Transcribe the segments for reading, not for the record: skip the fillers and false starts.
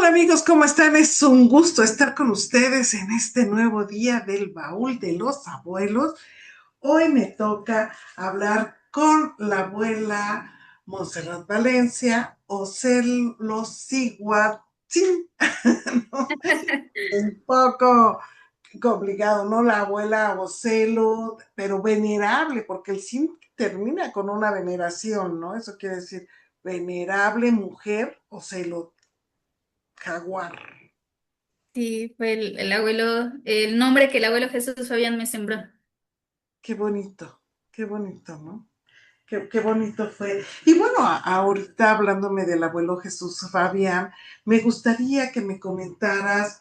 Hola amigos, ¿cómo están? Es un gusto estar con ustedes en este nuevo día del baúl de los abuelos. Hoy me toca hablar con la abuela Montserrat Valencia o Celosiguatzin. ¿No? Un poco complicado, ¿no? La abuela Ocelo, pero venerable, porque el sin termina con una veneración, ¿no? Eso quiere decir venerable mujer Ocelo jaguar. Sí, fue el abuelo, el nombre que el abuelo Jesús Fabián me sembró. Qué bonito, ¿no? Qué bonito fue. Y bueno, ahorita hablándome del abuelo Jesús Fabián, me gustaría que me comentaras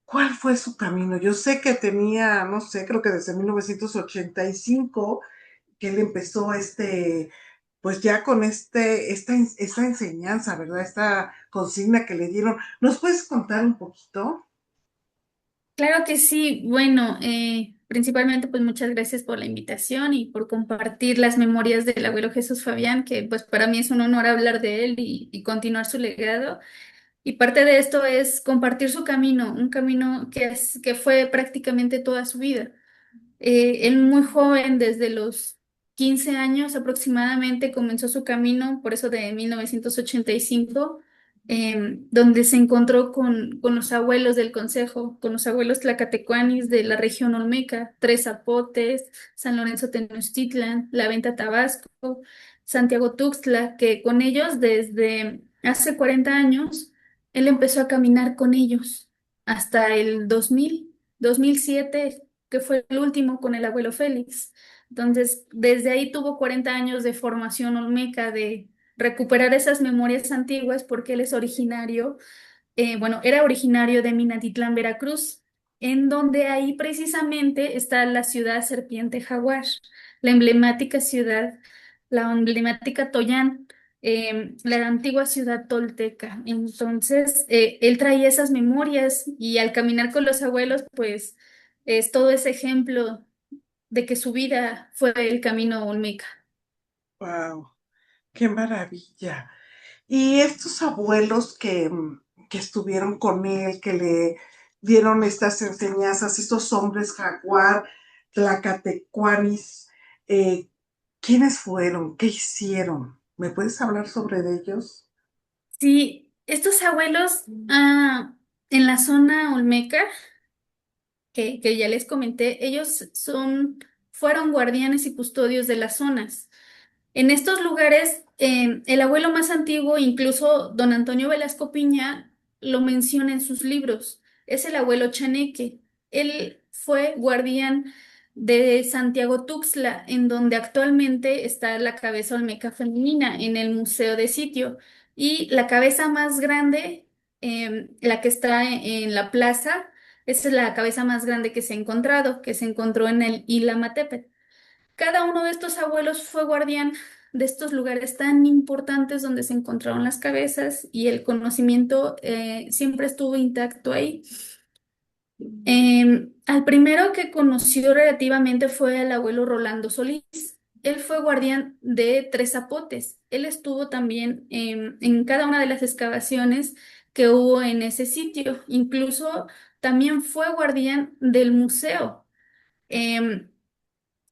cuál fue su camino. Yo sé que tenía, no sé, creo que desde 1985 que él empezó pues ya con esta enseñanza, ¿verdad? Esta consigna que le dieron. ¿Nos puedes contar un poquito? Claro que sí, bueno, principalmente pues muchas gracias por la invitación y por compartir las memorias del abuelo Jesús Fabián, que pues para mí es un honor hablar de él y continuar su legado. Y parte de esto es compartir su camino, un camino que fue prácticamente toda su vida. Él muy joven, desde los 15 años aproximadamente, comenzó su camino, por eso de 1985, donde se encontró con los abuelos del consejo, con los abuelos tlacatecuanis de la región Olmeca, Tres Zapotes, San Lorenzo Tenochtitlan, La Venta Tabasco, Santiago Tuxtla, que con ellos desde hace 40 años, él empezó a caminar con ellos hasta el 2007, que fue el último con el abuelo Félix. Entonces, desde ahí tuvo 40 años de formación olmeca, de recuperar esas memorias antiguas, porque él es originario, bueno, era originario de Minatitlán, Veracruz, en donde ahí precisamente está la ciudad Serpiente Jaguar, la emblemática ciudad, la emblemática Toyán, la antigua ciudad tolteca. Entonces, él traía esas memorias y al caminar con los abuelos, pues es todo ese ejemplo de que su vida fue el camino olmeca. ¡Wow! ¡Qué maravilla! Y estos abuelos que estuvieron con él, que le dieron estas enseñanzas, estos hombres jaguar, tlacatecuanis, eh, ¿quiénes fueron? ¿Qué hicieron? ¿Me puedes hablar sobre ellos? Sí, estos abuelos en la zona olmeca, que ya les comenté, fueron guardianes y custodios de las zonas. En estos lugares, el abuelo más antiguo, incluso don Antonio Velasco Piña, lo menciona en sus libros. Es el abuelo Chaneque. Él fue guardián de Santiago Tuxtla, en donde actualmente está la cabeza olmeca femenina en el Museo de Sitio. Y la cabeza más grande, la que está en la plaza, esa es la cabeza más grande que se ha encontrado, que se encontró en el Ilamatepet. Cada uno de estos abuelos fue guardián de estos lugares tan importantes donde se encontraron las cabezas y el conocimiento siempre estuvo intacto ahí. Al primero que conoció relativamente fue al abuelo Rolando Solís. Él fue guardián de Tres Zapotes. Él estuvo también en cada una de las excavaciones que hubo en ese sitio. Incluso también fue guardián del museo. Em,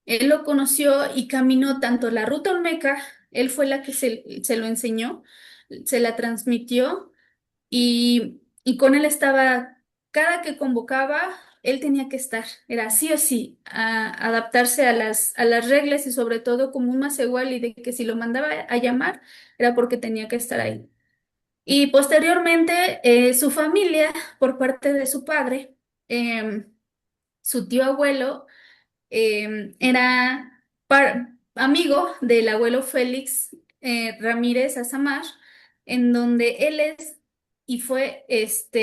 Él lo conoció y caminó tanto la ruta olmeca, él fue la que se lo enseñó, se la transmitió y con él estaba, cada que convocaba, él tenía que estar, era sí o sí, adaptarse a las reglas y sobre todo como un más igual y de que si lo mandaba a llamar era porque tenía que estar ahí. Y posteriormente su familia, por parte de su padre, su tío abuelo, era amigo del abuelo Félix Ramírez Azamar, en donde él es y fue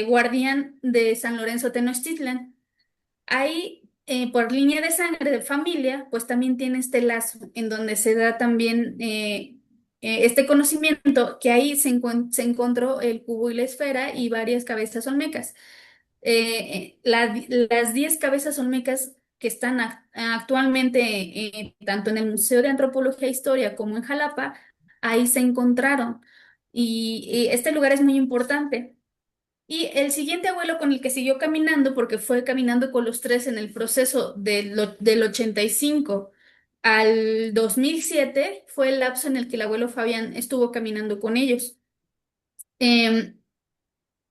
guardián de San Lorenzo Tenochtitlan. Ahí, por línea de sangre de familia, pues también tiene este lazo en donde se da también este conocimiento que ahí se encontró el cubo y la esfera y varias cabezas olmecas. Las 10 cabezas olmecas que están actualmente tanto en el Museo de Antropología e Historia como en Jalapa, ahí se encontraron. Y este lugar es muy importante. Y el siguiente abuelo con el que siguió caminando, porque fue caminando con los tres en el proceso del 85 al 2007, fue el lapso en el que el abuelo Fabián estuvo caminando con ellos. Em,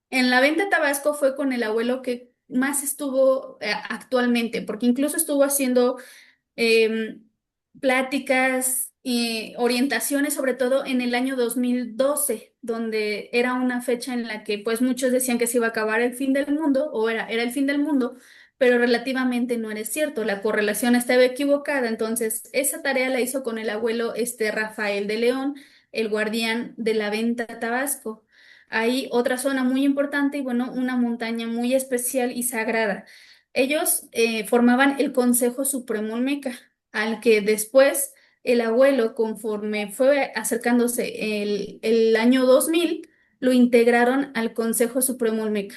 en la venta Tabasco fue con el abuelo que más estuvo actualmente, porque incluso estuvo haciendo em, pláticas y orientaciones, sobre todo en el año 2012, donde era una fecha en la que pues muchos decían que se iba a acabar el fin del mundo, o era el fin del mundo, pero relativamente no era cierto, la correlación estaba equivocada, entonces esa tarea la hizo con el abuelo Rafael de León, el guardián de la venta Tabasco. Hay otra zona muy importante y bueno, una montaña muy especial y sagrada. Ellos formaban el Consejo Supremo Olmeca, al que después el abuelo, conforme fue acercándose el año 2000, lo integraron al Consejo Supremo Olmeca.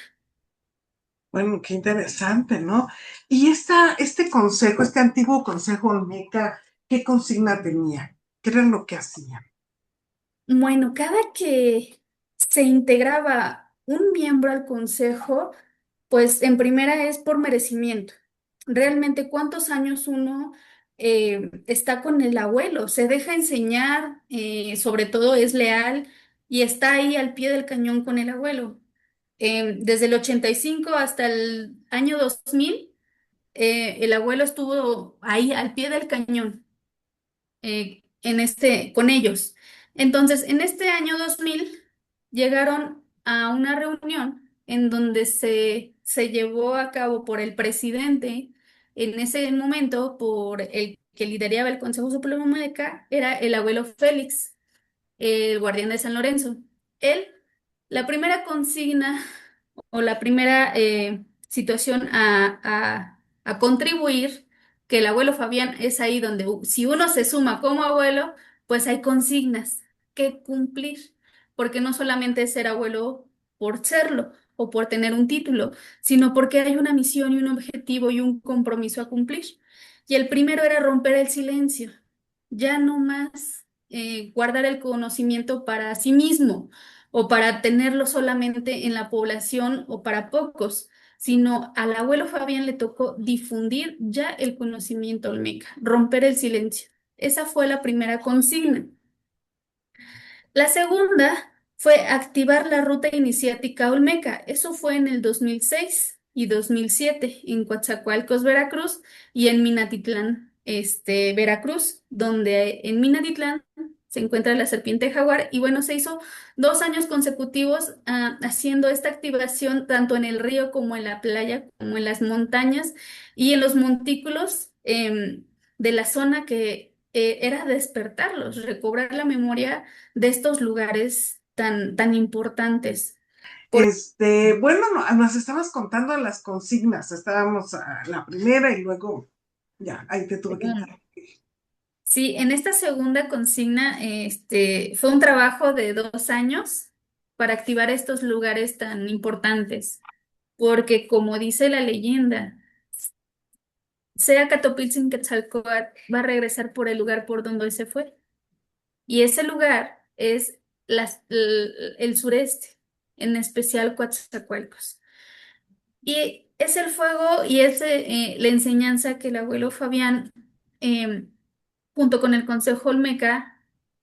Bueno, qué interesante, ¿no? Y este consejo, este antiguo consejo Olmeca, ¿qué consigna tenía? ¿Qué era lo que hacía? Bueno, cada que se integraba un miembro al consejo, pues en primera es por merecimiento. Realmente, ¿cuántos años uno está con el abuelo? Se deja enseñar, sobre todo es leal y está ahí al pie del cañón con el abuelo. Desde el 85 hasta el año 2000, el abuelo estuvo ahí al pie del cañón con ellos. Entonces, en este año 2000 llegaron a una reunión en donde se llevó a cabo por el presidente, en ese momento, por el que lideraba el Consejo Supremo Meca, era el abuelo Félix, el guardián de San Lorenzo. Él, la primera consigna o la primera situación a contribuir, que el abuelo Fabián es ahí donde si uno se suma como abuelo, pues hay consignas que cumplir, porque no solamente es ser abuelo por serlo o por tener un título, sino porque hay una misión y un objetivo y un compromiso a cumplir. Y el primero era romper el silencio, ya no más guardar el conocimiento para sí mismo o para tenerlo solamente en la población o para pocos, sino al abuelo Fabián le tocó difundir ya el conocimiento olmeca, romper el silencio. Esa fue la primera consigna. La segunda fue activar la ruta iniciática olmeca. Eso fue en el 2006 y 2007 en Coatzacoalcos, Veracruz, y en Minatitlán, Veracruz, donde en Minatitlán se encuentra la serpiente jaguar. Y bueno, se hizo 2 años consecutivos haciendo esta activación tanto en el río como en la playa, como en las montañas y en los montículos de la zona que era despertarlos, recobrar la memoria de estos lugares tan importantes. Bueno, nos estabas contando las consignas, estábamos a la primera y luego, ya, ahí te tuve que interrumpir. Sí, en esta segunda consigna, fue un trabajo de 2 años para activar estos lugares tan importantes, porque como dice la leyenda, sea Catopiltzin Quetzalcóatl va a regresar por el lugar por donde él se fue, y ese lugar es el sureste, en especial Coatzacoalcos. Y es el fuego y es la enseñanza que el abuelo Fabián, eh, junto con el Consejo Olmeca,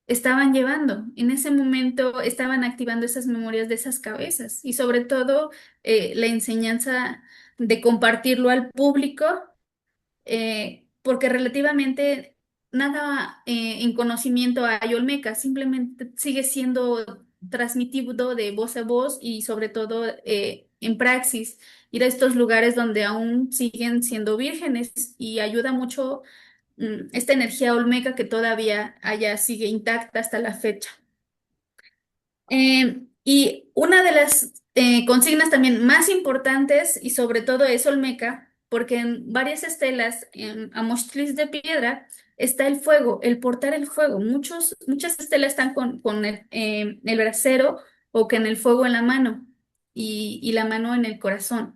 estaban llevando. En ese momento estaban activando esas memorias de esas cabezas y sobre todo la enseñanza de compartirlo al público porque relativamente nada en conocimiento hay Olmeca, simplemente sigue siendo transmitido de voz a voz y sobre todo en praxis, ir a estos lugares donde aún siguen siendo vírgenes y ayuda mucho esta energía Olmeca que todavía allá sigue intacta hasta la fecha. Y una de las consignas también más importantes y sobre todo es Olmeca, porque en varias estelas, en Amoxtlis de piedra, está el fuego, el portar el fuego. Muchas estelas están con el brasero o con el fuego en la mano y la mano en el corazón.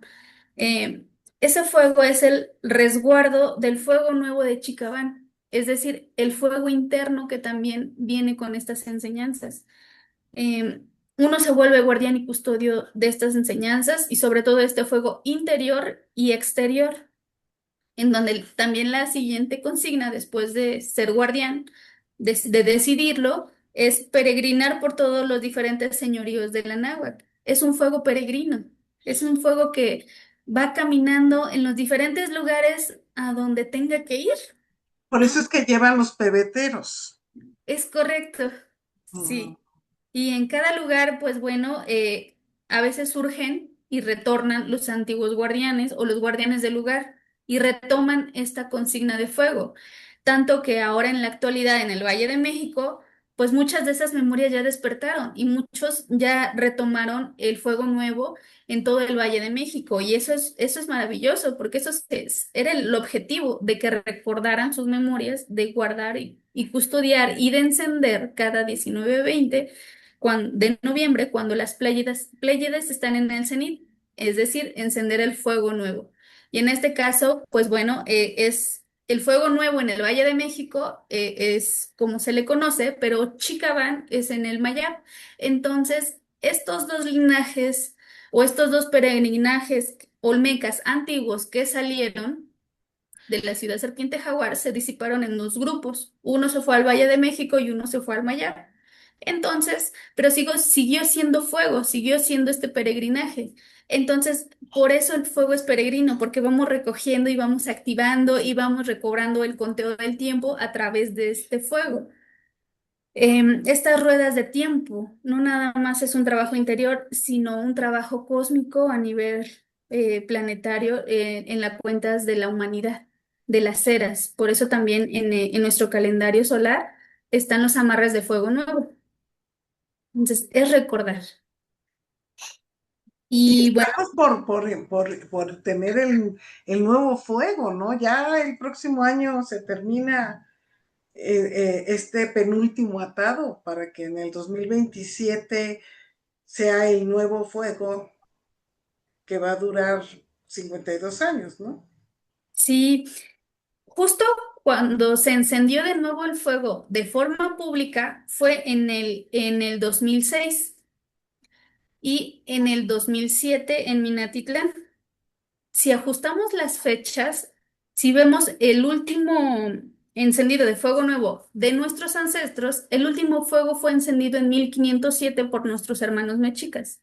Ese fuego es el resguardo del fuego nuevo de Chicabán, es decir, el fuego interno que también viene con estas enseñanzas. uno se vuelve guardián y custodio de estas enseñanzas y sobre todo este fuego interior y exterior, en donde también la siguiente consigna, después de ser guardián, de decidirlo, es peregrinar por todos los diferentes señoríos de la náhuatl. Es un fuego peregrino, es un fuego que va caminando en los diferentes lugares a donde tenga que ir, Por eso ¿no? es que llevan los pebeteros. Es correcto, Mm. sí. Y en cada lugar, pues bueno, a veces surgen y retornan los antiguos guardianes o los guardianes del lugar y retoman esta consigna de fuego. Tanto que ahora en la actualidad en el Valle de México, pues muchas de esas memorias ya despertaron y muchos ya retomaron el fuego nuevo en todo el Valle de México. Y eso es maravilloso porque era el objetivo de que recordaran sus memorias, de guardar y custodiar y de encender cada 19-20 de noviembre, cuando las Pléyades están en el cenit, es decir, encender el fuego nuevo. Y en este caso, pues bueno, es el fuego nuevo en el Valle de México, es como se le conoce, pero Chicabán es en el Mayab. Entonces, estos dos linajes o estos dos peregrinajes olmecas antiguos que salieron de la ciudad Serpiente Jaguar se disiparon en dos grupos. Uno se fue al Valle de México y uno se fue al Mayab. Entonces, pero siguió siendo fuego, siguió siendo este peregrinaje. Entonces, por eso el fuego es peregrino, porque vamos recogiendo y vamos activando y vamos recobrando el conteo del tiempo a través de este fuego. Estas ruedas de tiempo no nada más es un trabajo interior, sino un trabajo cósmico a nivel planetario en las cuentas de la humanidad, de las eras. Por eso también en nuestro calendario solar están los amarres de fuego nuevo. Entonces, es recordar. Y Y bueno, estamos por tener el nuevo fuego, ¿no? Ya el próximo año se termina este penúltimo atado para que en el 2027 sea el nuevo fuego que va a durar 52 años, ¿no? sí, justo cuando se encendió de nuevo el fuego de forma pública fue en el 2006 y en el 2007 en Minatitlán. Si ajustamos las fechas, si vemos el último encendido de fuego nuevo de nuestros ancestros, el último fuego fue encendido en 1507 por nuestros hermanos mexicas.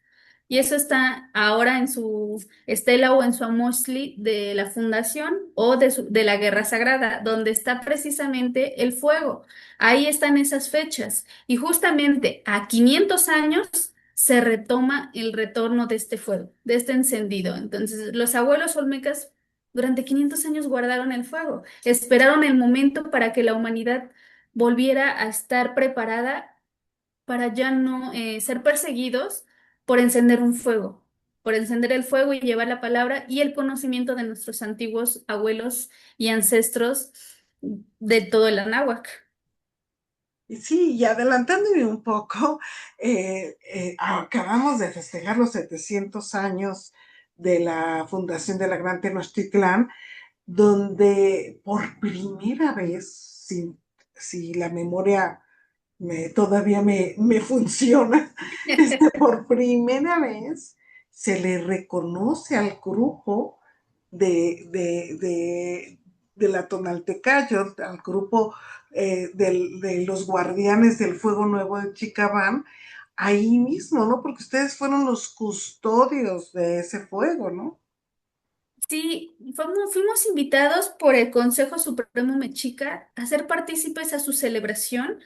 Y eso está ahora en su estela o en su amosli de la fundación o de la Guerra Sagrada, donde está precisamente el fuego. Ahí están esas fechas. Y justamente a 500 años se retoma el retorno de este fuego, de este encendido. Entonces, los abuelos olmecas durante 500 años guardaron el fuego, esperaron el momento para que la humanidad volviera a estar preparada para ya no ser perseguidos por encender un fuego, por encender el fuego y llevar la palabra y el conocimiento de nuestros antiguos abuelos y ancestros de todo el Anáhuac. Y sí, y adelantándome un poco, acabamos de festejar los 700 años de la fundación de la Gran Tenochtitlán, donde por primera vez, si la memoria todavía me funciona, por primera vez se le reconoce al grupo de la Tonaltecayot, al grupo de los guardianes del Fuego Nuevo de Chicabán, ahí mismo, ¿no? Porque ustedes fueron los custodios de ese fuego, ¿no? Sí, fuimos invitados por el Consejo Supremo Mexica a ser partícipes a su celebración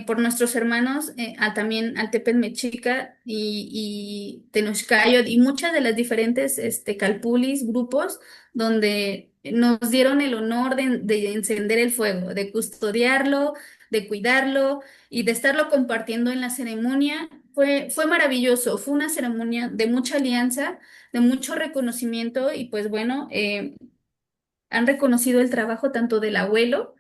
por nuestros hermanos, también Altepen Mexica y Tenochcayot y muchas de las diferentes calpulis, grupos, donde nos dieron el honor de encender el fuego, de custodiarlo, de cuidarlo y de estarlo compartiendo en la ceremonia. Fue maravilloso, fue una ceremonia de mucha alianza, de mucho reconocimiento y pues bueno, han reconocido el trabajo tanto del abuelo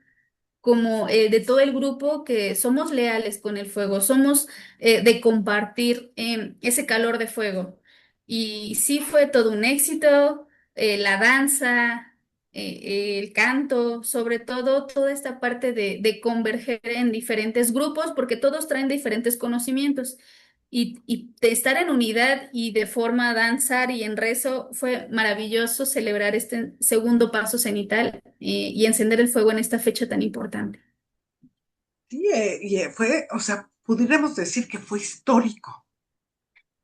como de todo el grupo que somos leales con el fuego, somos de compartir ese calor de fuego. Y sí fue todo un éxito, la danza, el canto, sobre todo toda esta parte de converger en diferentes grupos, porque todos traen diferentes conocimientos. y de estar en unidad y de forma a danzar y en rezo, fue maravilloso celebrar este segundo paso cenital y encender el fuego en esta fecha tan importante. Sí, fue, o sea, pudiéramos decir que fue histórico.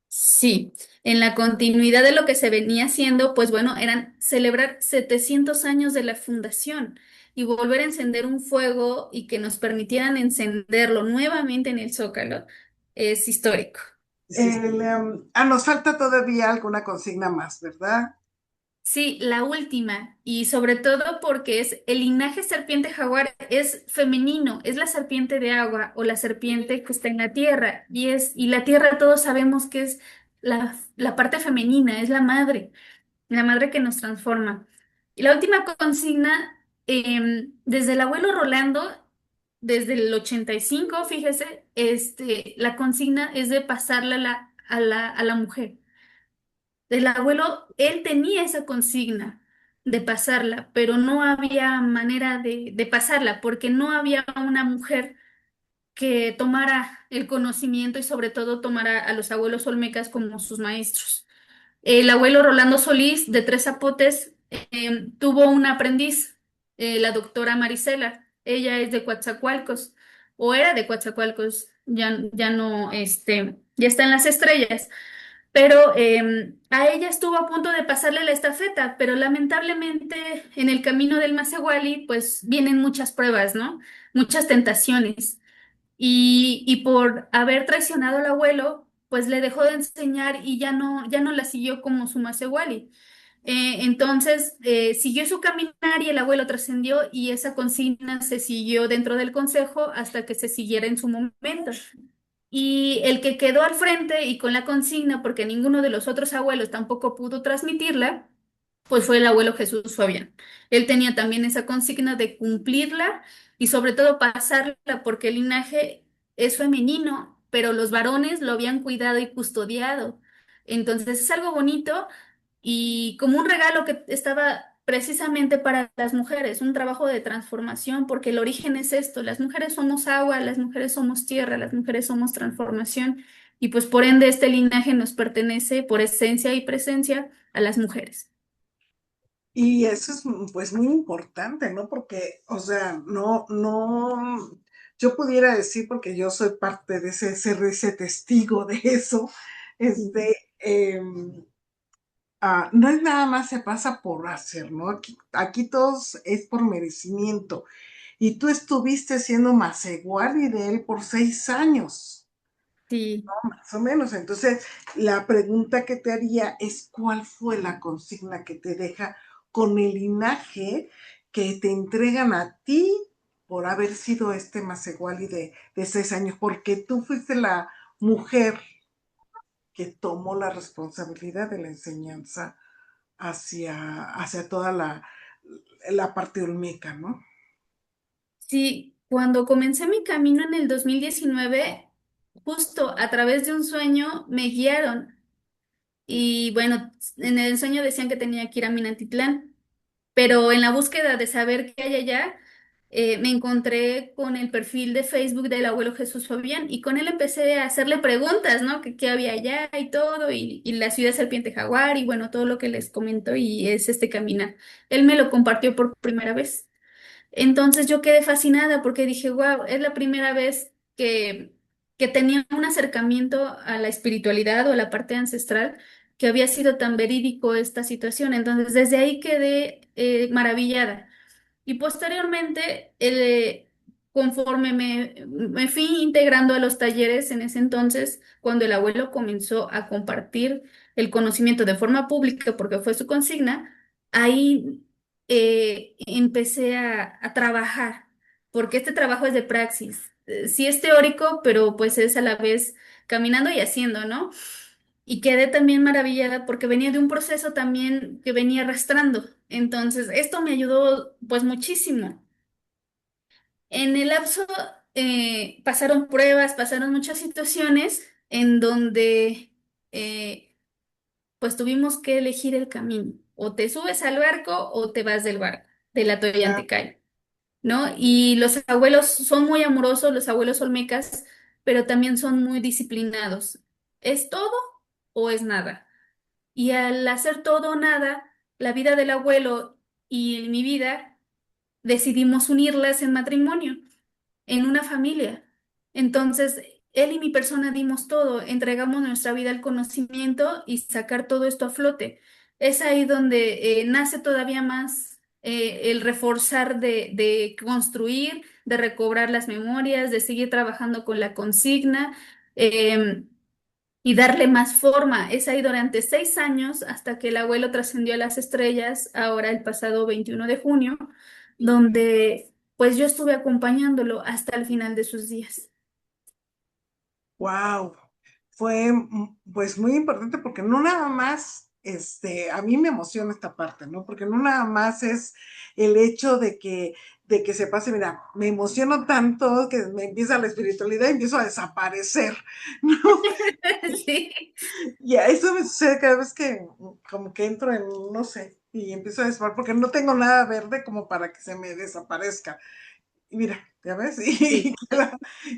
Sí, en la continuidad de lo que se venía haciendo, pues bueno, eran celebrar 700 años de la fundación y volver a encender un fuego y que nos permitieran encenderlo nuevamente en el Zócalo es histórico. Nos falta todavía alguna consigna más, ¿verdad? Sí, la última, y sobre todo porque es el linaje serpiente jaguar es femenino, es la serpiente de agua o la serpiente que está en la tierra, y la tierra todos sabemos que es la parte femenina, es la madre que nos transforma. Y la última consigna, desde el abuelo Rolando, desde el 85, fíjese, la consigna es de pasarla a la mujer. El abuelo, él tenía esa consigna de pasarla, pero no había manera de pasarla porque no había una mujer que tomara el conocimiento y sobre todo tomara a los abuelos olmecas como sus maestros. El abuelo Rolando Solís de Tres Zapotes tuvo una aprendiz, la doctora Marisela. Ella es de Coatzacoalcos o era de Coatzacoalcos, ya no, ya está en las estrellas. Pero a ella estuvo a punto de pasarle la estafeta, pero lamentablemente en el camino del Masehuali, pues vienen muchas pruebas, ¿no? Muchas tentaciones. Y por haber traicionado al abuelo, pues le dejó de enseñar y ya no la siguió como su Masehuali. Entonces, siguió su caminar y el abuelo trascendió y esa consigna se siguió dentro del consejo hasta que se siguiera en su momento. Y el que quedó al frente y con la consigna, porque ninguno de los otros abuelos tampoco pudo transmitirla, pues fue el abuelo Jesús Fabián. Él tenía también esa consigna de cumplirla y sobre todo pasarla porque el linaje es femenino, pero los varones lo habían cuidado y custodiado. Entonces es algo bonito y como un regalo que estaba precisamente para las mujeres, un trabajo de transformación, porque el origen es esto, las mujeres somos agua, las mujeres somos tierra, las mujeres somos transformación y pues por ende este linaje nos pertenece por esencia y presencia a las mujeres. Y eso es pues muy importante, ¿no? Porque, o sea, yo pudiera decir, porque yo soy parte de ese testigo de eso, este, no es nada más se pasa por hacer, ¿no? Aquí todos es por merecimiento. Y tú estuviste siendo Maseguari de él por 6 años, Sí. más o menos. Entonces, la pregunta que te haría es, ¿cuál fue la consigna que te deja con el linaje que te entregan a ti por haber sido este Maseguali de 6 años? Porque tú fuiste la mujer que tomó la responsabilidad de la enseñanza hacia toda la parte olmeca, ¿no? Sí, cuando comencé mi camino en el 2019, justo a través de un sueño me guiaron y bueno, en el sueño decían que tenía que ir a Minatitlán, pero en la búsqueda de saber qué hay allá, me encontré con el perfil de Facebook del abuelo Jesús Fabián y con él empecé a hacerle preguntas, ¿no? Que qué había allá y todo, y la ciudad serpiente jaguar y bueno, todo lo que les comento y es este caminar. Él me lo compartió por primera vez. Entonces yo quedé fascinada porque dije, wow, es la primera vez que tenía un acercamiento a la espiritualidad o a la parte ancestral que había sido tan verídico esta situación. Entonces desde ahí quedé maravillada. Y posteriormente, conforme me fui integrando a los talleres en ese entonces, cuando el abuelo comenzó a compartir el conocimiento de forma pública, porque fue su consigna, ahí empecé a trabajar, porque este trabajo es de praxis. Sí es teórico, pero pues es a la vez caminando y haciendo, ¿no? Y quedé también maravillada porque venía de un proceso también que venía arrastrando. Entonces, esto me ayudó pues muchísimo. En el lapso pasaron pruebas, pasaron muchas situaciones en donde pues tuvimos que elegir el camino. O te subes al barco o te vas del barco, de la Tollantecay, ¿no? Y los abuelos son muy amorosos, los abuelos olmecas, pero también son muy disciplinados. ¿es todo o es nada? Y al hacer todo o nada, la vida del abuelo y mi vida decidimos unirlas en matrimonio, en una familia. Entonces, él y mi persona dimos todo, entregamos nuestra vida al conocimiento y sacar todo esto a flote. Es ahí donde nace todavía más el reforzar de construir, de recobrar las memorias, de seguir trabajando con la consigna. em, y darle más forma. Es ahí durante 6 años hasta que el abuelo trascendió a las estrellas, ahora el pasado 21 de junio, donde pues yo estuve acompañándolo hasta el final de sus días. Wow, fue pues muy importante porque no nada más, a mí me emociona esta parte, ¿no? Porque no nada más es el hecho de que se pase, mira, me emociono tanto que me empieza la espiritualidad y empiezo a desaparecer, ¿no? Sí, Y a eso me sucede cada vez que como que entro en, no sé, y empiezo a desaparecer porque no tengo nada verde como para que se me desaparezca. Y mira, ya ves, sí,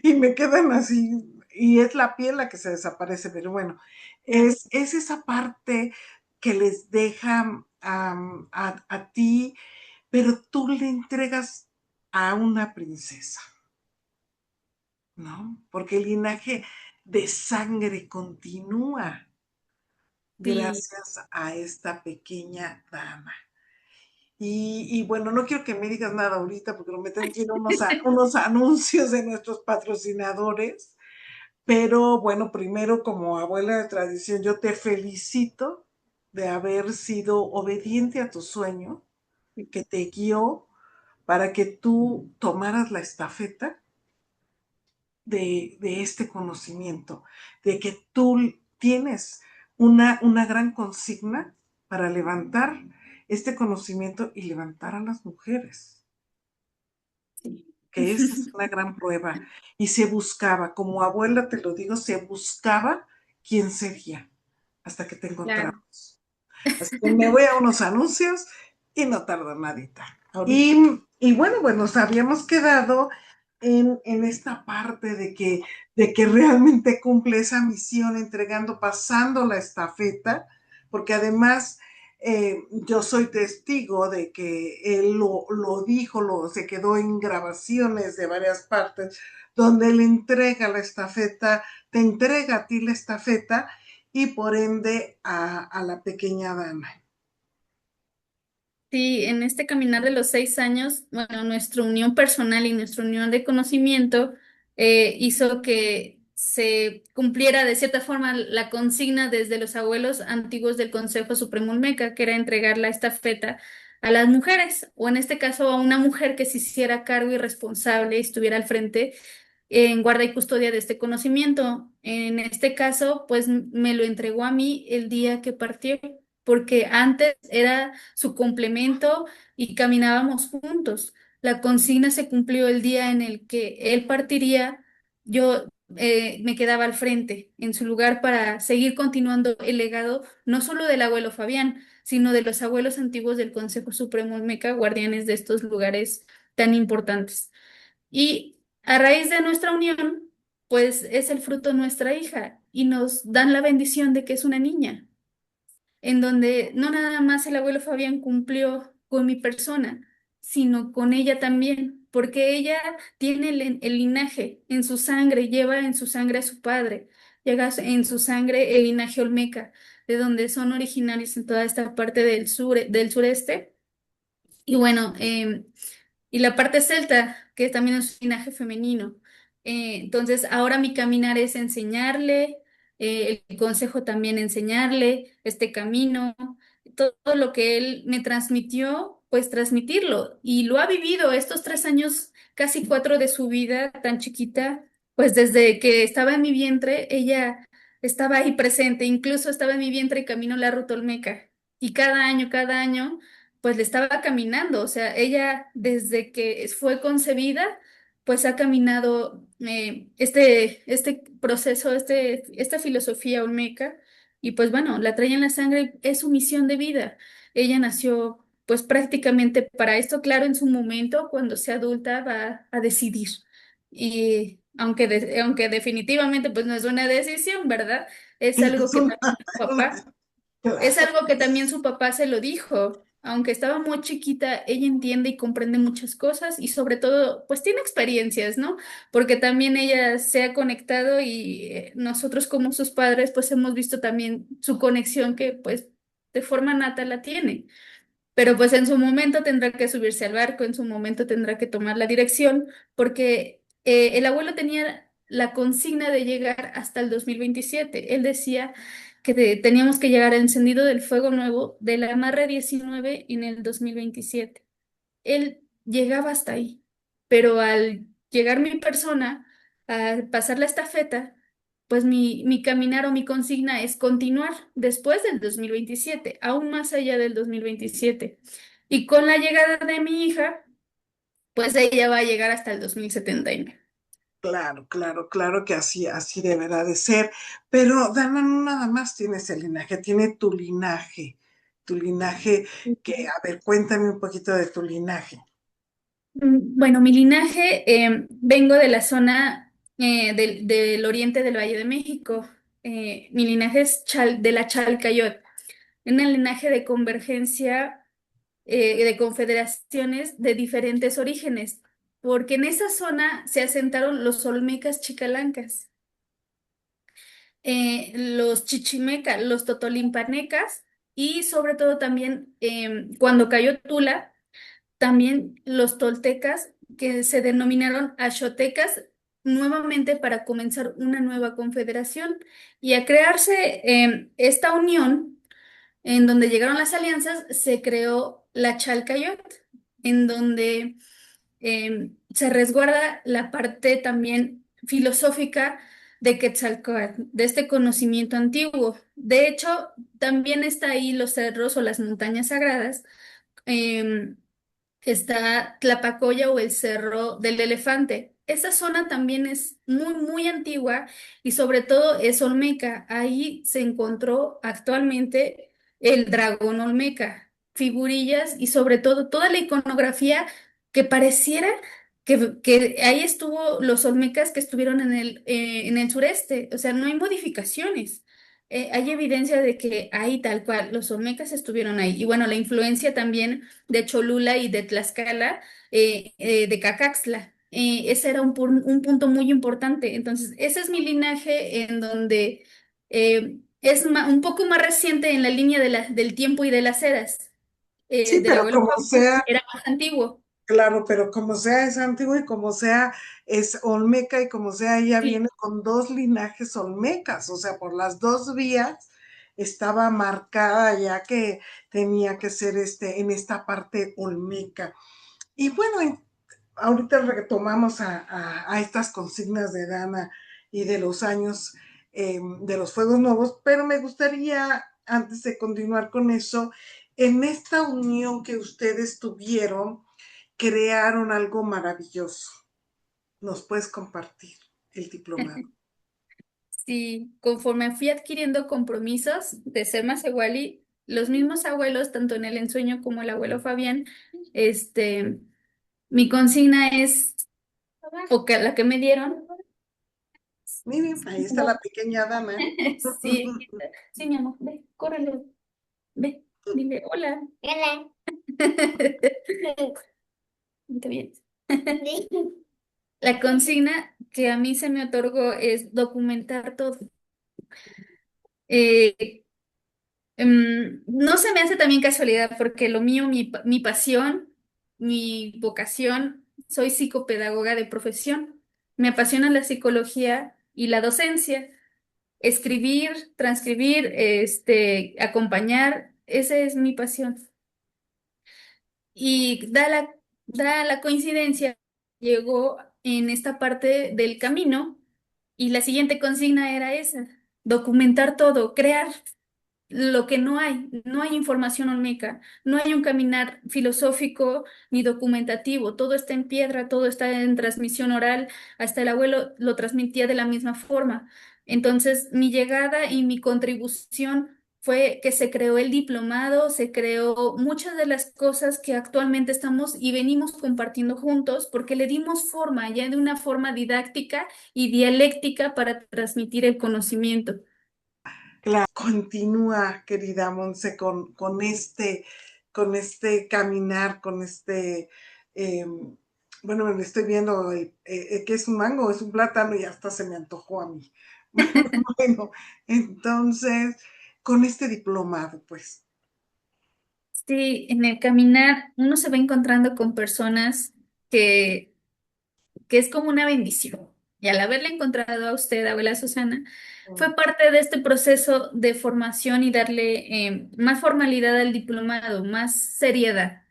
y me quedan así, y es la piel la que se desaparece, pero bueno, claro. es esa parte que les deja a ti, pero tú le entregas a una princesa, ¿no? Porque el linaje de sangre continúa Sí, gracias a esta pequeña dama. Y bueno, no quiero que me digas nada ahorita porque me tengo que ir a unos anuncios de nuestros patrocinadores, pero bueno, primero como abuela de tradición, yo te felicito de haber sido obediente a tu sueño, que te guió para que tú tomaras la estafeta de este conocimiento, de que tú tienes una gran consigna para levantar este conocimiento y levantar a las mujeres, sí. que esa es una gran prueba. Y se buscaba, como abuela te lo digo, se buscaba quién sería hasta que te Claro. encontramos. Así que me voy a unos anuncios y no tarda nadita. Y bueno, pues nos habíamos quedado en esta parte de que realmente cumple esa misión entregando, pasando la estafeta, porque además yo soy testigo de que él lo dijo, se quedó en grabaciones de varias partes, donde él entrega la estafeta, te entrega a ti la estafeta y por ende a la pequeña dama. Sí, en este caminar de los 6 años, bueno, nuestra unión personal y nuestra unión de conocimiento hizo que se cumpliera de cierta forma la consigna desde los abuelos antiguos del Consejo Supremo Olmeca, que era entregar la estafeta a las mujeres, o en este caso a una mujer que se hiciera cargo y responsable y estuviera al frente en guarda y custodia de este conocimiento. En este caso, pues me lo entregó a mí el día que partió, porque antes era su complemento y caminábamos juntos. La consigna se cumplió el día en el que él partiría, yo me quedaba al frente, en su lugar para seguir continuando el legado, no solo del abuelo Fabián, sino de los abuelos antiguos del Consejo Supremo Olmeca, guardianes de estos lugares tan importantes. Y a raíz de nuestra unión, pues es el fruto nuestra hija y nos dan la bendición de que es una niña, en donde no nada más el abuelo Fabián cumplió con mi persona, sino con ella también, porque ella tiene el linaje en su sangre, lleva en su sangre a su padre, llega en su sangre el linaje olmeca, de donde son originarios en toda esta parte del sureste. Y bueno, y la parte celta, que también es un linaje femenino. Entonces, ahora mi caminar es enseñarle, el consejo también enseñarle este camino, todo lo que él me transmitió, pues transmitirlo. Y lo ha vivido estos 3 años, casi 4 de su vida tan chiquita, pues desde que estaba en mi vientre, ella estaba ahí presente, incluso estaba en mi vientre y camino la ruta olmeca. Y cada año pues le estaba caminando, o sea, ella desde que fue concebida, pues ha caminado este proceso, esta filosofía olmeca, y pues bueno, la trae en la sangre, es su misión de vida. Ella nació pues prácticamente para esto, claro, en su momento, cuando sea adulta, va a decidir. aunque definitivamente pues no es una decisión, ¿verdad? Es algo Es que también su papá una- es claro, algo que también su papá se lo dijo. Aunque estaba muy chiquita, ella entiende y comprende muchas cosas y sobre todo, pues tiene experiencias, ¿no? Porque también ella se ha conectado y nosotros como sus padres, pues hemos visto también su conexión que pues de forma nata la tiene. Pero pues en su momento tendrá que subirse al barco, en su momento tendrá que tomar la dirección, porque el abuelo tenía la consigna de llegar hasta el 2027. Él decía que teníamos que llegar al encendido del fuego nuevo de la amarre 19 en el 2027. Él llegaba hasta ahí, pero al llegar mi persona, a pasar la estafeta, pues mi caminar o mi consigna es continuar después del 2027, aún más allá del 2027. Y con la llegada de mi hija, pues ella va a llegar hasta el 2079. claro, claro, claro que así, así deberá de ser. Pero Dana, no nada más tienes el linaje, tiene tu linaje que, a ver, cuéntame un poquito de tu linaje. Bueno, mi linaje, vengo de la zona del oriente del Valle de México. Mi linaje es de la Chalcayot, un linaje de convergencia de confederaciones de diferentes orígenes, porque en esa zona se asentaron los olmecas chicalancas, los chichimecas, los totolimpanecas y sobre todo también cuando cayó Tula, también los toltecas que se denominaron axotecas nuevamente para comenzar una nueva confederación y a crearse esta unión en donde llegaron las alianzas, se creó la Chalcayot, en donde se resguarda la parte también filosófica de Quetzalcóatl, de este conocimiento antiguo. De hecho, también está ahí los cerros o las montañas sagradas. em, Está Tlapacoya o el Cerro del Elefante. Esa zona también es muy, muy antigua y sobre todo es olmeca. Ahí se encontró actualmente el dragón olmeca, figurillas y sobre todo toda la iconografía que pareciera que ahí estuvo los olmecas que estuvieron en el sureste. O sea, no hay modificaciones. Hay evidencia de que ahí tal cual, los olmecas estuvieron ahí. Y bueno, la influencia también de Cholula y de Tlaxcala, de Cacaxtla. Ese era un punto muy importante. Entonces, ese es mi linaje en donde es un poco más reciente en la línea del tiempo y de las eras. Sí, Del pero abuelo como Fabián sea, era más antiguo. claro, pero como sea es antiguo y como sea es olmeca y como sea ella Sí. viene con dos linajes olmecas, o sea, por las dos vías estaba marcada ya que tenía que ser en esta parte olmeca. Y bueno, ahorita retomamos a estas consignas de Dana y de los años de los Fuegos Nuevos, pero me gustaría, antes de continuar con eso, en esta unión que ustedes tuvieron, crearon algo maravilloso. ¿Nos puedes compartir el diplomado? Sí, conforme fui adquiriendo compromisos de ser más igual los mismos abuelos, tanto en el ensueño como el abuelo Fabián, este, mi consigna es, o que la que me dieron, Miren, ahí está la pequeña Dana. sí, sí, mi amor, ve, córrele, ve, dile hola. Hola. Qué bien. La consigna que a mí se me otorgó es documentar todo. Eh, no se me hace también casualidad porque lo mío, mi pasión, mi vocación, soy psicopedagoga de profesión. Me apasiona la psicología y la docencia. Escribir, transcribir, acompañar, esa es mi pasión. Y da la coincidencia, llegó en esta parte del camino y la siguiente consigna era esa, documentar todo, crear lo que no hay información olmeca, no hay un caminar filosófico ni documentativo, todo está en piedra, todo está en transmisión oral, hasta el abuelo lo transmitía de la misma forma. Entonces, mi llegada y mi contribución fue que se creó el diplomado, se creó muchas de las cosas que actualmente estamos y venimos compartiendo juntos porque le dimos forma, ya de una forma didáctica y dialéctica para transmitir el conocimiento. Claro, continúa, querida Monse, con este caminar, eh, bueno, me estoy viendo, que es un mango, es un plátano y hasta se me antojó a mí. Bueno, entonces, con este diplomado, pues, Sí, en el caminar uno se va encontrando con personas que es como una bendición. Y al haberla encontrado a usted, abuela Susana, fue parte de este proceso de formación y darle más formalidad al diplomado, más seriedad,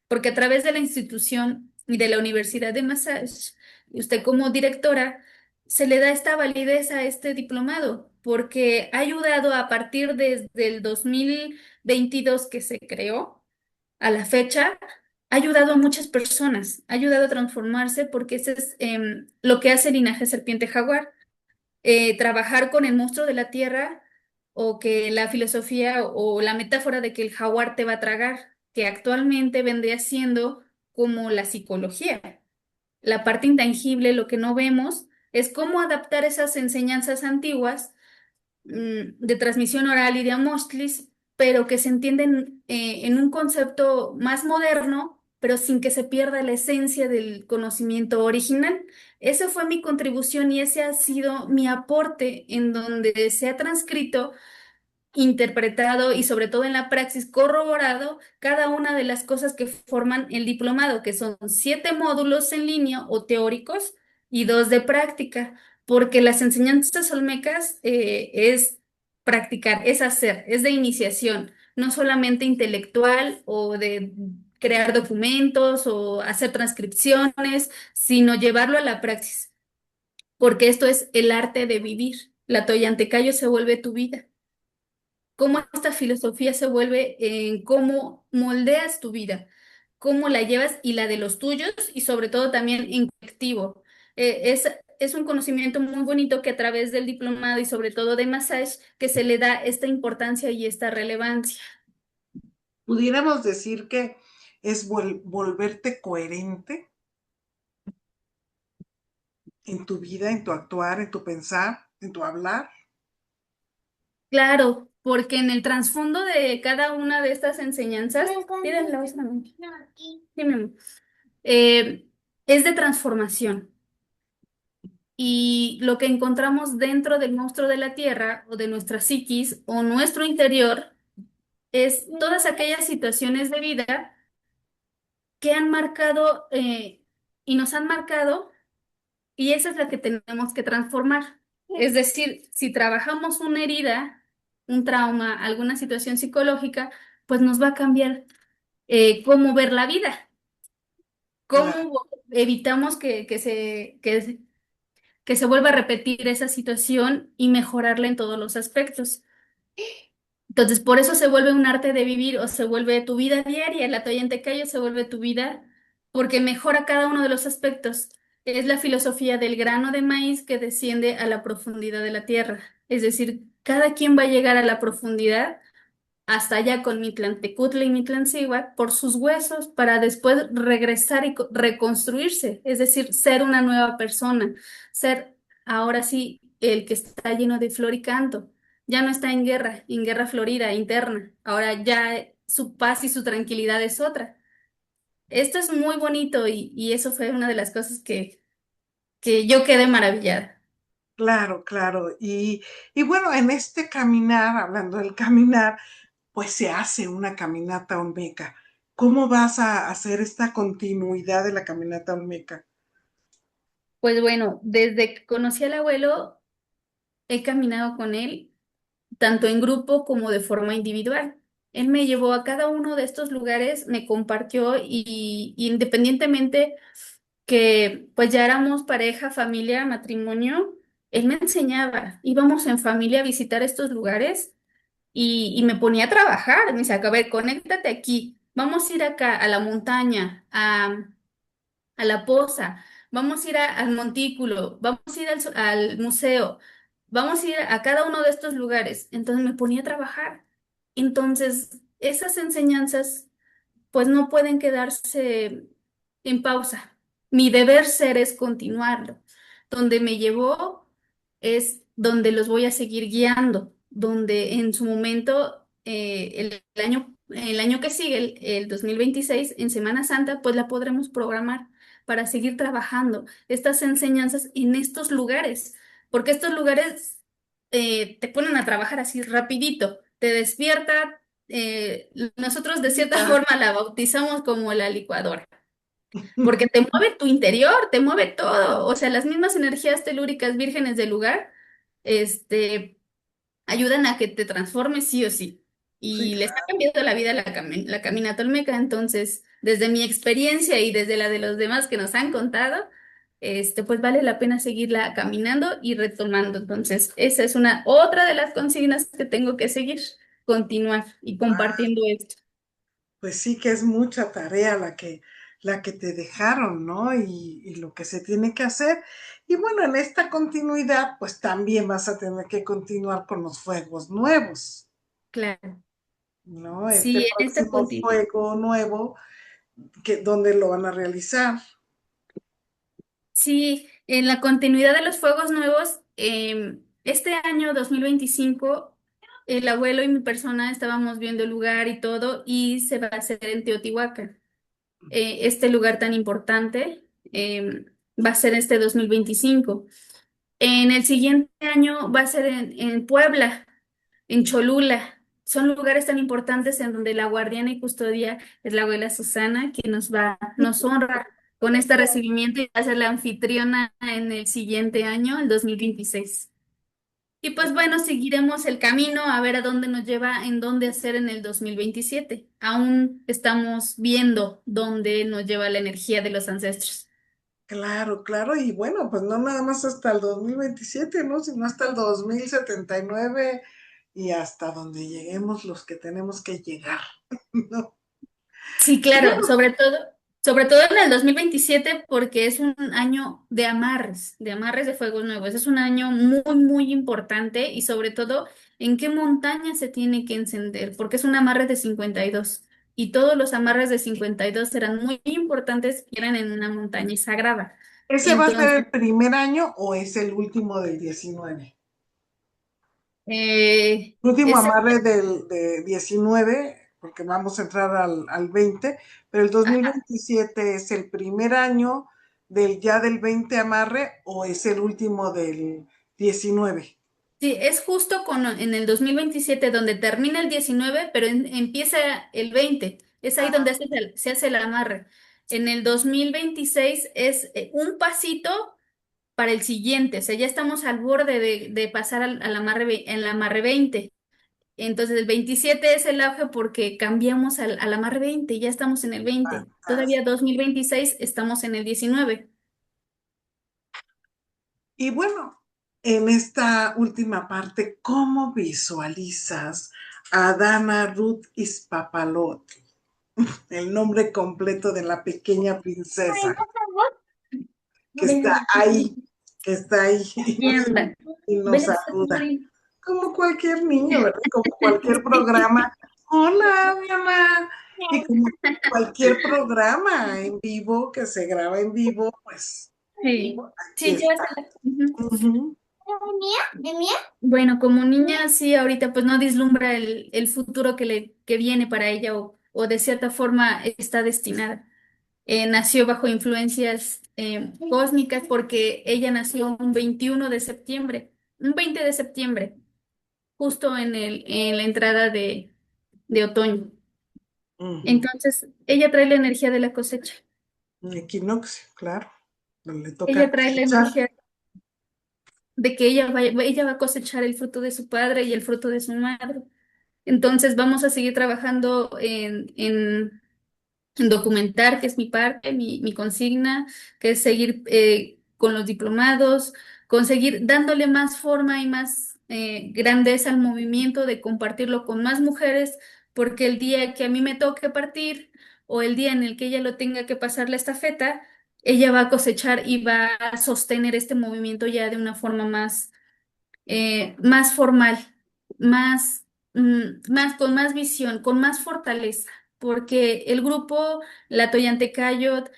porque a través de la institución y de la Universidad de Massage, usted como directora, se le da esta validez a este diplomado, porque ha ayudado a partir desde el 2022 que se creó a la fecha, ha ayudado a muchas personas, ha ayudado a transformarse porque ese es lo que hace el linaje serpiente jaguar. Trabajar con el monstruo de la tierra o que la filosofía o la metáfora de que el jaguar te va a tragar, que actualmente vendría siendo como la psicología. La parte intangible, lo que no vemos, es cómo adaptar esas enseñanzas antiguas de transmisión oral y de Amostlis, pero que se entienden en un concepto más moderno, pero sin que se pierda la esencia del conocimiento original. Esa fue mi contribución y ese ha sido mi aporte en donde se ha transcrito, interpretado y sobre todo en la praxis corroborado cada una de las cosas que forman el diplomado, que son 7 módulos en línea o teóricos y 2 de práctica, porque las enseñanzas olmecas es practicar, es hacer, es de iniciación, no solamente intelectual o de crear documentos o hacer transcripciones, sino llevarlo a la praxis, porque esto es el arte de vivir. La toyantecayo se vuelve tu vida, cómo esta filosofía se vuelve en cómo moldeas tu vida, cómo la llevas y la de los tuyos y sobre todo también en colectivo. Es un conocimiento muy bonito que a través del diplomado y sobre todo de Massage que se le da esta importancia y esta relevancia. pudiéramos decir que es volverte coherente en tu vida, en tu actuar, en tu pensar, en tu hablar. Claro, porque en el trasfondo de cada una de estas enseñanzas, pídele voz a mí. Dime, amor. Eh, es de transformación. Y lo que encontramos dentro del monstruo de la tierra o de nuestra psiquis o nuestro interior es todas aquellas situaciones de vida que han marcado y nos han marcado y esa es la que tenemos que transformar. Es decir, si trabajamos una herida, un trauma, alguna situación psicológica, pues nos va a cambiar cómo ver la vida, Claro, cómo evitamos que se vuelva a repetir esa situación y mejorarla en todos los aspectos. Entonces, por eso se vuelve un arte de vivir o se vuelve tu vida diaria. La toalla en tecayo se vuelve tu vida porque mejora cada uno de los aspectos. Es la filosofía del grano de maíz que desciende a la profundidad de la tierra. Es decir, cada quien va a llegar a la profundidad hasta allá con Mitlantecutla y Mitlancíhuatl por sus huesos para después regresar y reconstruirse, es decir, ser una nueva persona, ser ahora sí el que está lleno de flor y canto. Ya no está en guerra florida, interna. Ahora ya su paz y su tranquilidad es otra. Esto es muy bonito y eso fue una de las cosas que yo quedé maravillada. claro, claro. Y bueno, en este caminar, hablando del caminar, pues se hace una caminata olmeca. ¿Cómo vas a hacer esta continuidad de la caminata olmeca? Pues bueno, desde que conocí al abuelo, he caminado con él tanto en grupo como de forma individual. Él me llevó a cada uno de estos lugares, me compartió y independientemente que pues ya éramos pareja, familia, matrimonio, él me enseñaba, íbamos en familia a visitar estos lugares y me ponía a trabajar, me decía, a ver, conéctate aquí, vamos a ir acá a la montaña, a la poza, vamos a ir al montículo, vamos a ir al museo, vamos a ir a cada uno de estos lugares. Entonces me ponía a trabajar. Entonces, esas enseñanzas pues no pueden quedarse en pausa. Mi deber ser es continuarlo. Donde me llevó es donde los voy a seguir guiando, donde en su momento, el año que sigue, el 2026 en Semana Santa, pues la podremos programar para seguir trabajando estas enseñanzas en estos lugares, porque estos lugares te ponen a trabajar así rapidito, te despierta. Nosotros de cierta Ah, forma la bautizamos como la licuadora, porque te mueve tu interior, te mueve todo, o sea, las mismas energías telúricas vírgenes del lugar, este, ayudan a que te transformes sí o sí. sí, Y les ha claro. cambiado la vida la caminata olmeca, entonces, desde mi experiencia y desde la de los demás que nos han contado, pues vale la pena seguirla caminando y retomando. Entonces, esa es una otra de las consignas que tengo que seguir, continuar y Ah, compartiendo esto. pues sí que es mucha tarea la que te dejaron, ¿no? Y lo que se tiene que hacer. Y bueno, en esta continuidad, pues también vas a tener que continuar con los fuegos nuevos, Claro. ¿no? Este Sí, en esta próximo continuidad. fuego nuevo, ¿dónde lo van a realizar? Sí, en la continuidad de los Fuegos Nuevos, este año 2025, el abuelo y mi persona estábamos viendo el lugar y todo, y se va a hacer en Teotihuacán. Este lugar tan importante va a ser este 2025. En el siguiente año va a ser en Puebla, en Cholula. Son lugares tan importantes en donde la guardiana y custodia es la abuela Susana, que nos honra con este recibimiento y va a ser la anfitriona en el siguiente año, el 2026. Y pues bueno, seguiremos el camino a ver a dónde nos lleva, en dónde hacer en el 2027. Aún estamos viendo dónde nos lleva la energía de los ancestros. Claro, claro, y bueno, pues no nada más hasta el 2027, ¿no? Sino hasta el 2079 y hasta donde lleguemos los que tenemos que llegar, ¿no? Sí, Y claro, bueno, sobre todo en el 2027 porque es un año de amarres de fuegos nuevos. Es un año muy, muy importante y sobre todo en qué montaña se tiene que encender, porque es un amarre de 52 y todos los amarres de 52 serán muy importantes y eran en una montaña sagrada. ¿ese va a ser Entonces, el primer año o es el último del 19? El último ese, amarre de 19, porque vamos a entrar al 20, pero el dos mil ajá. veintisiete es el primer año del 20 amarre o es el último del 19. Sí, es justo en el 2027 donde termina el 19, pero empieza el 20. Es ahí donde se hace el amarre. En el 2026 es un pasito para el siguiente. O sea, ya estamos al borde de pasar al amarre, el amarre 20. Entonces el 27 es el auge porque cambiamos al amarre 20. Ya estamos en el 20. Todavía 2026 estamos en el 19. Y bueno, en esta última parte, ¿cómo visualizas a Dana Ruth Ispapalot, el nombre completo de la pequeña princesa que está ahí, que está ahí Anda. y nos Ven acá, saluda? Sabrina. Como cualquier niño, ¿verdad? Como cualquier programa. Hola, mi mamá. Y como cualquier programa en vivo que se graba en vivo, pues Sí, aquí sí, está. llévasela. Ujú. Ujú. ¿De mía? Bueno, como niña, sí, ahorita pues no vislumbra el futuro que viene para ella o de cierta forma está destinada. Nació bajo influencias cósmicas porque ella nació un 21 de septiembre, un 20 de septiembre, justo en la entrada de otoño. Ujú. Entonces, ella trae la energía de la cosecha. Un equinoccio, claro. Le toca Ella trae la cosechar. energía de que ella va a cosechar el fruto de su padre y el fruto de su madre. Entonces vamos a seguir trabajando en documentar, que es mi parte, mi consigna, que es seguir con los diplomados, conseguir dándole más forma y más grandeza al movimiento, de compartirlo con más mujeres, porque el día que a mí me toque partir o el día en el que ella lo tenga que pasar la estafeta, ella va a cosechar y va a sostener este movimiento ya de una forma más formal, más con más visión, con más fortaleza, porque el grupo La Toyantecayot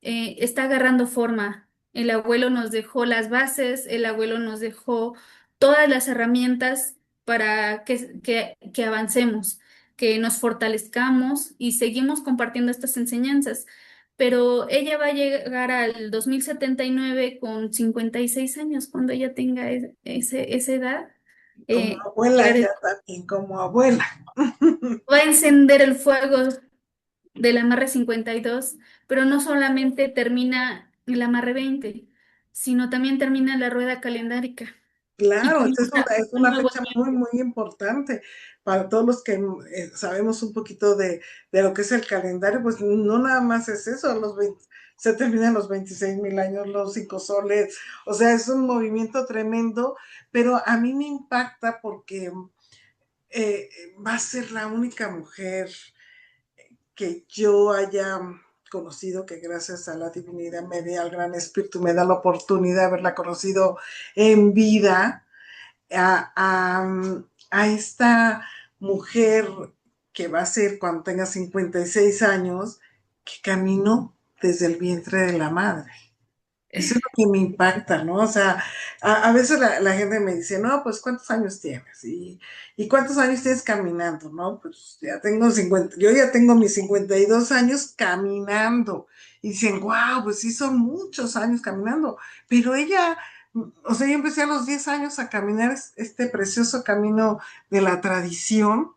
está agarrando forma. El abuelo nos dejó las bases, el abuelo nos dejó todas las herramientas para que avancemos, que nos fortalezcamos y seguimos compartiendo estas enseñanzas. Pero ella va a llegar al 2079 con 56 años, cuando ella tenga esa edad. Como eh, abuela, regresar ya también como abuela. Va a encender el fuego del amarre 52, pero no solamente termina el amarre 20, sino también termina la rueda calendárica y Claro, esta comienza es un una nuevo fecha muy, tiempo. muy importante para todos los que sabemos un poquito de lo que es el calendario, pues no nada más es eso, se terminan los 26.000 años, los 5 soles, o sea, es un movimiento tremendo, pero a mí me impacta porque va a ser la única mujer que yo haya conocido, que gracias a la divinidad me dé, al gran espíritu, me da la oportunidad de haberla conocido en vida, a esta mujer que va a ser cuando tenga 56 años, que caminó desde el vientre de la madre. Eso es lo que me impacta, ¿no? O sea, a veces la gente me dice, no, pues ¿cuántos años tienes? ¿Y cuántos años tienes caminando? No, pues ya tengo 50, yo ya tengo mis 52 años caminando. Y dicen, wow, pues sí son muchos años caminando. Pero ella, o sea, yo empecé a los 10 años a caminar este precioso camino de la tradición.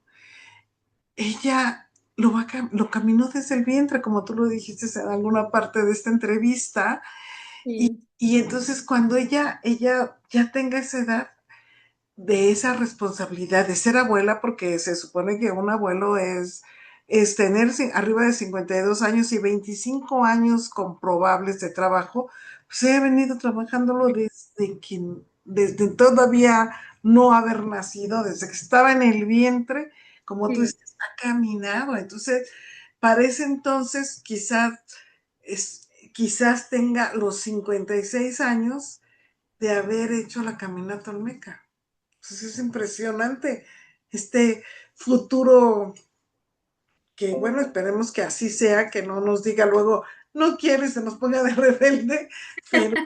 Ella lo caminó desde el vientre, como tú lo dijiste en alguna parte de esta entrevista, Sí, y entonces cuando ella ya tenga esa edad de esa responsabilidad de ser abuela, porque se supone que un abuelo es tener arriba de 52 años y 25 años comprobables de trabajo, pues he venido trabajándolo desde todavía no haber nacido, desde que estaba en el vientre, como tú sí. dices, ha caminado. Entonces, parece entonces quizás tenga los 56 años de haber hecho la caminata olmeca. Pues es impresionante este futuro que, bueno, esperemos que así sea, que no nos diga luego, no quiero y se nos ponga de rebelde, pero,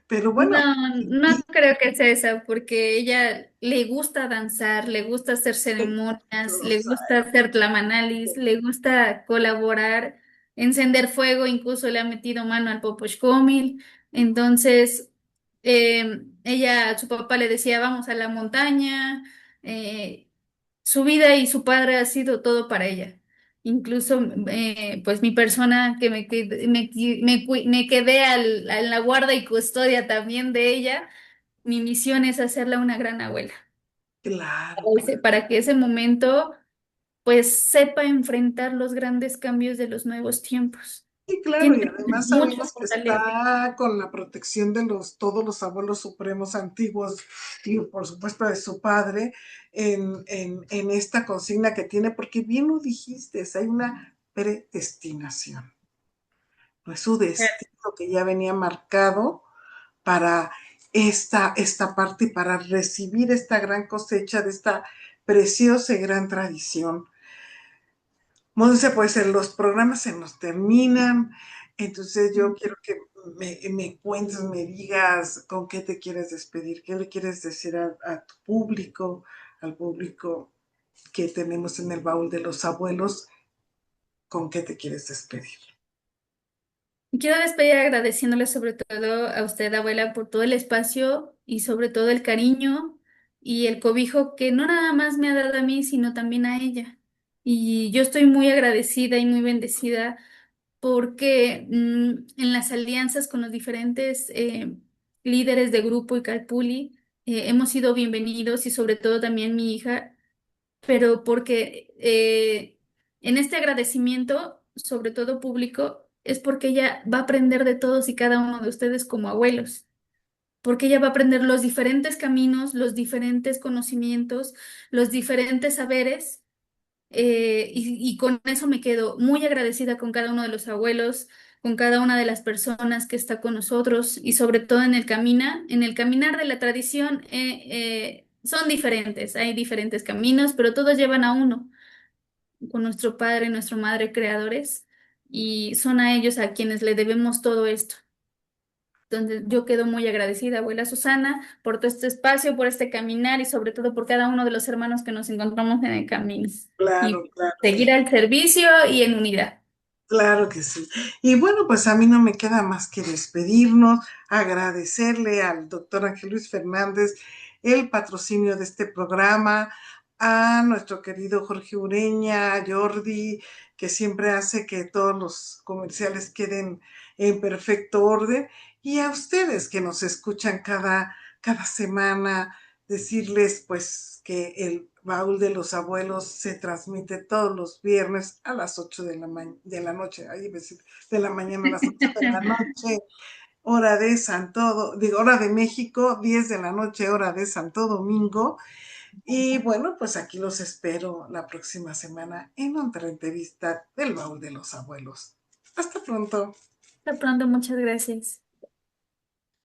pero bueno, No, no y creo que sea esa, porque ella le gusta danzar, le gusta hacer ceremonias, le gusta hacer tlamanalis, le gusta colaborar, encender fuego, incluso le ha metido mano al Popochcomil. Entonces, ella, su papá le decía, vamos a la montaña. eh, Su vida y su padre ha sido todo para ella. Incluso, pues mi persona que me quedé en la guarda y custodia también de ella, mi misión es hacerla una gran abuela, claro, claro. para que ese momento pues sepa enfrentar los grandes cambios de los nuevos tiempos. Sí, claro, Tiene y además mucha sabemos que fortaleza. está con la protección de todos los abuelos supremos antiguos y por supuesto de su padre en esta consigna que tiene, porque bien lo dijiste, hay una predestinación, no es su destino que ya venía marcado para esta parte y para recibir esta gran cosecha de esta preciosa y gran tradición. Monse, pues los programas se nos terminan, entonces yo quiero que me cuentes, me digas con qué te quieres despedir, qué le quieres decir a tu público, al público que tenemos en el baúl de los abuelos, con qué te quieres despedir. Quiero despedir agradeciéndole sobre todo a usted, abuela, por todo el espacio y sobre todo el cariño y el cobijo que no nada más me ha dado a mí, sino también a ella. Y yo estoy muy agradecida y muy bendecida porque en las alianzas con los diferentes líderes de grupo y Calpuli hemos sido bienvenidos y sobre todo también mi hija, pero porque en este agradecimiento, sobre todo público, es porque ella va a aprender de todos y cada uno de ustedes como abuelos, porque ella va a aprender los diferentes caminos, los diferentes conocimientos, los diferentes saberes, y con eso me quedo muy agradecida con cada uno de los abuelos, con cada una de las personas que está con nosotros y sobre todo en el caminar de la tradición. son diferentes, hay diferentes caminos, pero todos llevan a uno, con nuestro padre y nuestra madre creadores, y son a ellos a quienes le debemos todo esto. Entonces, yo quedo muy agradecida, abuela Susana, por todo este espacio, por este caminar y sobre todo por cada uno de los hermanos que nos encontramos en el camino. Claro, Y claro. seguir al servicio y en unidad. Claro que sí. Y bueno, pues a mí no me queda más que despedirnos, agradecerle al doctor Ángel Luis Fernández el patrocinio de este programa, a nuestro querido Jorge Ureña, a Jordi, que siempre hace que todos los comerciales queden en perfecto orden, y a ustedes que nos escuchan cada semana, decirles pues que el baúl de los abuelos se transmite todos los viernes a las 8 de la noche, ahí decir, de la mañana a las 8 de la noche, hora de digo, hora de México, 10 de la noche, hora de Santo Domingo. Y bueno, pues aquí los espero la próxima semana en otra entrevista del baúl de los abuelos. Hasta pronto. Hasta pronto, muchas gracias.